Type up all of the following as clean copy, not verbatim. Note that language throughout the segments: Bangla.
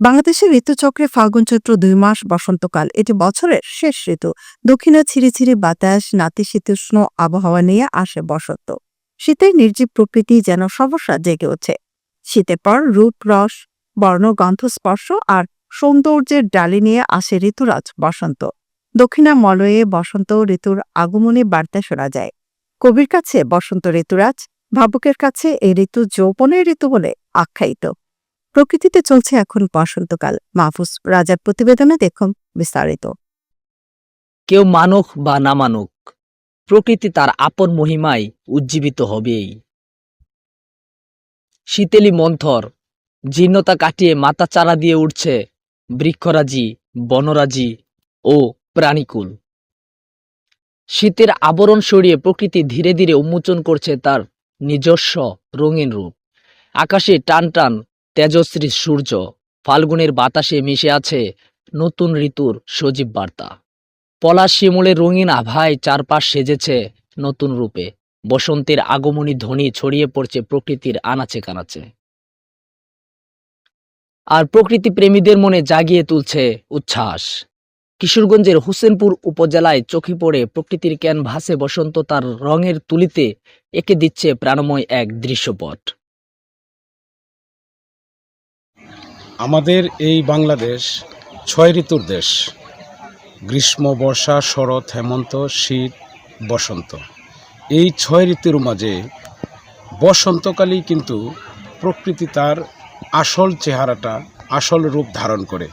বাংলাদেশের ঋতুচক্রে ফাল্গুন চৈত্র ২ মাস বসন্তকাল। এটি বছরের শেষ ঋতু। দক্ষিণে ছিঁড়ে বাতাস, নাতিশীতোষ্ণ আবহাওয়া নিয়ে আসে বসন্ত। শীতের নির্জীব প্রকৃতি যেন সহসা জেগে ওঠে। শীতের পর রূপ, রস, বর্ণ, গন্ধ, স্পর্শ আর সৌন্দর্যের ডালি নিয়ে আসে ঋতুরাজ বসন্ত। দক্ষিণা মলয়ে বসন্ত ঋতুর আগমনী বার্তা শোনা যায়। কবির কাছে বসন্ত ঋতুরাজ, ভাবুকের কাছে এই ঋতু যৌবনের ঋতু বলে আখ্যায়িত। প্রকৃতিতে চলছে এখন বসন্তকাল। মাহফুজ রাজার প্রতিবেদনে দেখুন বিস্তারিত। কেউ মানুক বা না মানুক, প্রকৃতি তার আপন মহিমায় উজ্জীবিত হবেই। শীতেলি মন্থর জীর্ণতা কাটিয়ে মাথা চারা দিয়ে উঠছে বৃক্ষরাজি, বনরাজি ও প্রাণীকুল। শীতের আবরণ সরিয়ে প্রকৃতি ধীরে ধীরে উন্মোচন করছে তার নিজস্ব রঙিন রূপ। আকাশে টান টান তেজশ্রী সূর্য, ফাল্গুনের বাতাসে মিশে আছে নতুন ঋতুর সজীব বার্তা। পলাশ শিমুলের রঙিন আভায় চারপাশ সেজেছে নতুন রূপে। বসন্তের আগমনী ধ্বনি ছড়িয়ে পড়ছে প্রকৃতির আনাচে কানাচে, আর প্রকৃতি প্রেমীদের মনে জাগিয়ে তুলছে উচ্ছ্বাস। কিশোরগঞ্জের হোসেনপুর উপজেলায় চোখে পড়ে প্রকৃতির ক্যানভাসে বসন্ত তার রঙের তুলিতে এঁকে দিচ্ছে প্রাণময় এক দৃশ্যপট। আমাদের এই বাংলাদেশ ৬ ঋতুর দেশ। গ্রীষ্ম, বর্ষা, শরৎ, হেমন্ত, শীত, বসন্ত। এই ৬ ঋতুর মাঝে বসন্তকালেই কিন্তু প্রকৃতি তার আসল চেহারাটা, আসল রূপ ধারণ করে।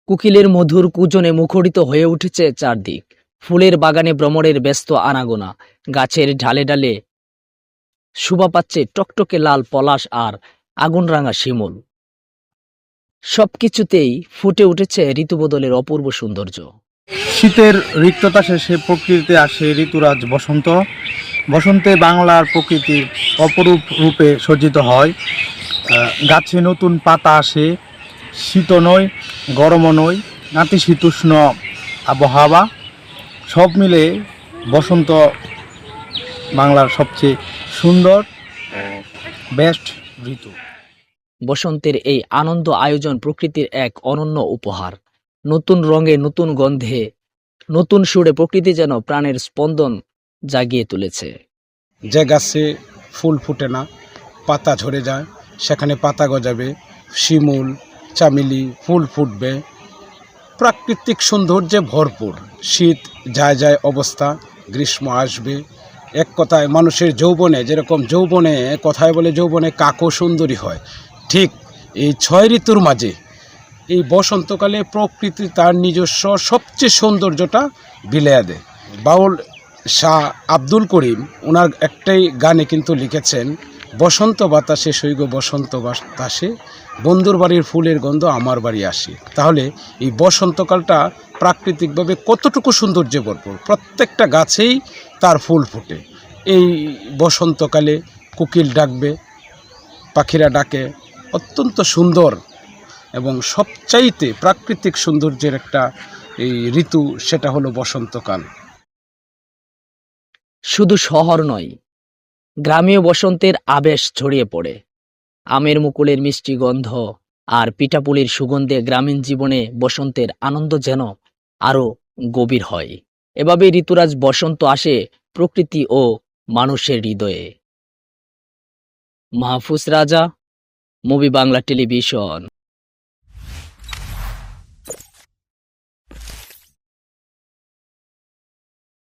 কোকিলের মধুর কুজনে মুখরিত হয়ে উঠেছে চারদিক। ফুলের বাগানে ভ্রমরের ব্যস্ত আনাগোনা। গাছের ঢালে ঢালে শোভা পাচ্ছে টকটকে লাল পলাশ আর আগুনরাঙা শিমুল। সবকিছুতেই ফুটে উঠেছে ঋতুবদলের অপূর্ব সৌন্দর্য। শীতের রিক্ততা শেষে প্রকৃতিতে আসে ঋতুরাজ বসন্ত। বসন্তে বাংলার প্রকৃতি অপরূপ রূপে সজ্জিত হয়। গাছে নতুন পাতা আসে, শীতও নয়, গরমও নয়, নাতিশীতোষ্ণ আবহাওয়া। সব মিলে বসন্ত বাংলার সবচেয়ে সুন্দর বেস্ট ঋতু। বসন্তের এই আনন্দ আয়োজন প্রকৃতির এক অনন্য উপহার। নতুন রঙে, নতুন গন্ধে, নতুন সুরে প্রকৃতি যেন প্রাণের স্পন্দন জাগিয়ে তুলেছে। যে গাছে ফুল ফুটে না, পাতা ঝরে যায়, সেখানে পাতা গজাবে, শিমুল, চামেলি ফুল ফুটবে। প্রাকৃতিক সৌন্দর্যে ভরপুর। শীত যায় যায় অবস্থা, গ্রীষ্ম আসবে। এক কথায় মানুষের যৌবনে, যেরকম যৌবনে কথায় বলে যৌবনে কাকও সুন্দরী হয়, ঠিক এই ৬ ঋতুর মাঝে এই বসন্তকালে প্রকৃতি তার নিজস্ব সবচেয়ে সৌন্দর্যটা বিলিয়ে দেয়। বাউল শাহ আব্দুল করিম ওনার একটাই গানে কিন্তু লিখেছেন, বসন্ত বাতাসে সৈগ বসন্ত বাতাসে, বন্ধুর বাড়ির ফুলের গন্ধ আমার বাড়ি আসে। তাহলে এই বসন্তকালটা প্রাকৃতিকভাবে কতটুকু সৌন্দর্যে ভরপুর। প্রত্যেকটা গাছেই তার ফুল ফোটে। এই বসন্তকালে কোকিল ডাকবে, পাখিরা ডাকে, অত্যন্ত সুন্দর এবং সবচাইতে প্রাকৃতিক সৌন্দর্যের একটা এই ঋতু, সেটা হলো বসন্তকাল। শুধু শহর নয়, গ্রামীয় বসন্তের আবেশ ছড়িয়ে পড়ে। আমের মুকুলের মিষ্টি গন্ধ আর পিঠাপুলির সুগন্ধে গ্রামীণ জীবনে বসন্তের আনন্দ যেন আরো গভীর হয়। এভাবে ঋতুরাজ বসন্ত আসে প্রকৃতি ও মানুষের হৃদয়ে। মাহফুজ রাজা, মুভি বাংলা টেলিভিশন।